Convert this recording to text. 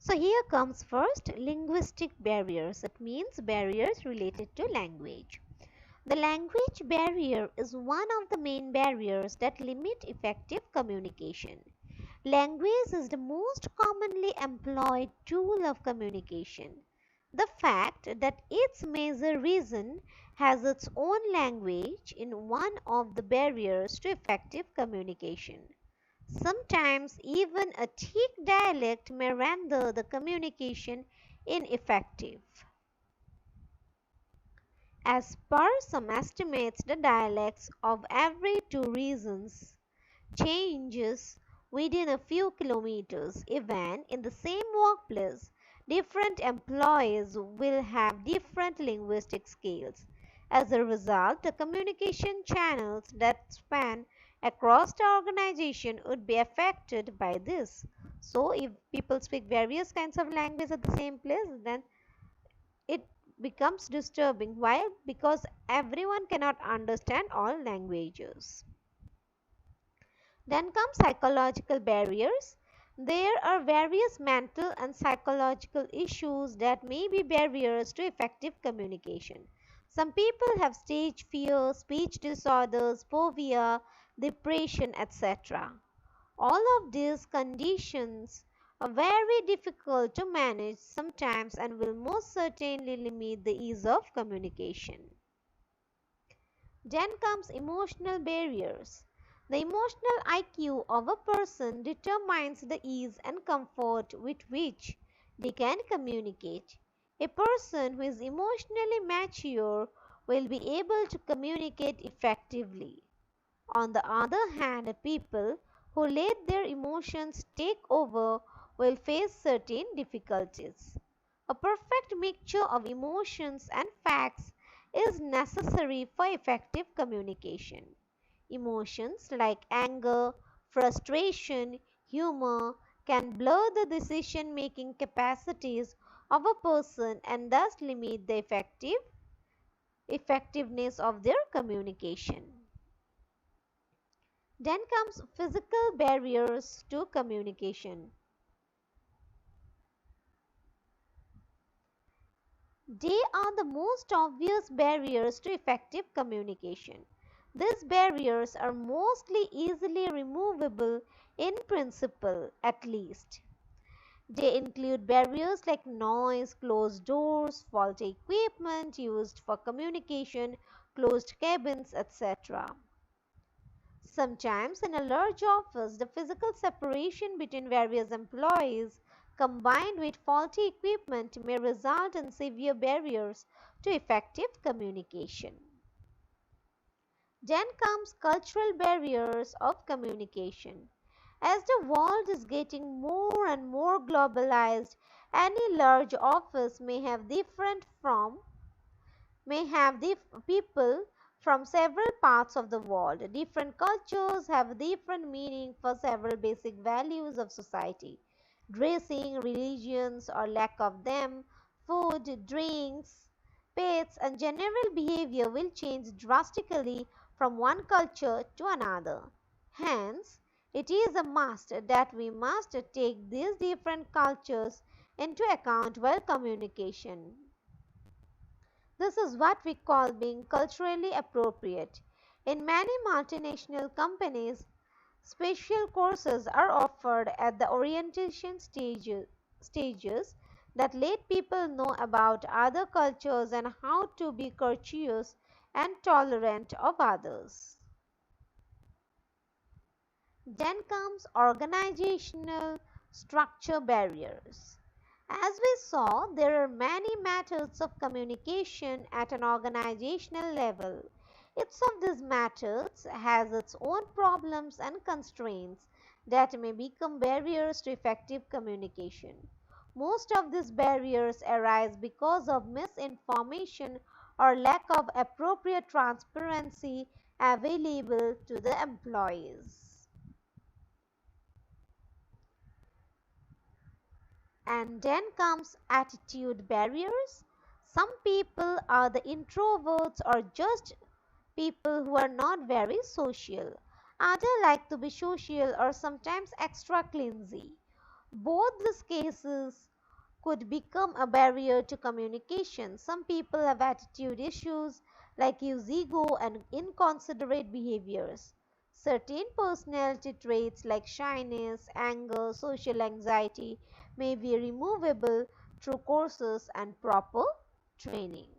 So here comes first linguistic barriers. It means barriers related to language. The language barrier is one of the main barriers that limit effective communication. Language is the most commonly employed tool of communication. The fact that each major region has its own language is one of the barriers to effective communication. Sometimes even a thick dialect may render the communication ineffective. As per some estimates, the dialects of every two regions changes within a few kilometers. Even in the same workplace, different employees will have different linguistic skills. As a result, the communication channels that span across the organization would be affected by this. So, if people speak various kinds of language at the same place, then it becomes disturbing. Why? Because everyone cannot understand all languages. Then come psychological barriers. There are various mental and psychological issues that may be barriers to effective communication. Some people have stage fear, speech disorders, phobia, depression, etc. All of these conditions are very difficult to manage sometimes and will most certainly limit the ease of communication. Then comes emotional barriers. The emotional IQ of a person determines the ease and comfort with which they can communicate. A person who is emotionally mature will be able to communicate effectively. On the other hand, people who let their emotions take over will face certain difficulties. A perfect mixture of emotions and facts is necessary for effective communication. Emotions like anger, frustration, humor can blur the decision making capacities of a person and thus limit the effectiveness of their communication. Then comes physical barriers to communication. They are the most obvious barriers to effective communication. These barriers are mostly easily removable in principle, at least. They include barriers like noise, closed doors, faulty equipment used for communication, closed cabins, etc. Sometimes in a large office, the physical separation between various employees combined with faulty equipment may result in severe barriers to effective communication. Then comes cultural barriers of communication. As the world is getting more and more globalized, any large office may have people from several parts of the world. Different cultures have different meaning for several basic values of society. Dressing, religions or lack of them, food, drinks, pets and general behavior will change drastically from one culture to another. Hence, it is a must that we must take these different cultures into account while communication. This is what we call being culturally appropriate. In many multinational companies, special courses are offered at the orientation stages that let people know about other cultures and how to be courteous and tolerant of others. Then comes organizational structure barriers. As we saw, there are many methods of communication at an organizational level. Each of these methods has its own problems and constraints that may become barriers to effective communication. Most of these barriers arise because of misinformation or lack of appropriate transparency available to the employees. And then comes attitude barriers. Some people are the introverts or just people who are not very social. Others like to be social or sometimes extra clumsy. Both these cases could become a barrier to communication. Some people have attitude issues like use ego and inconsiderate behaviors. Certain personality traits like shyness, anger, social anxiety may be removable through courses and proper training.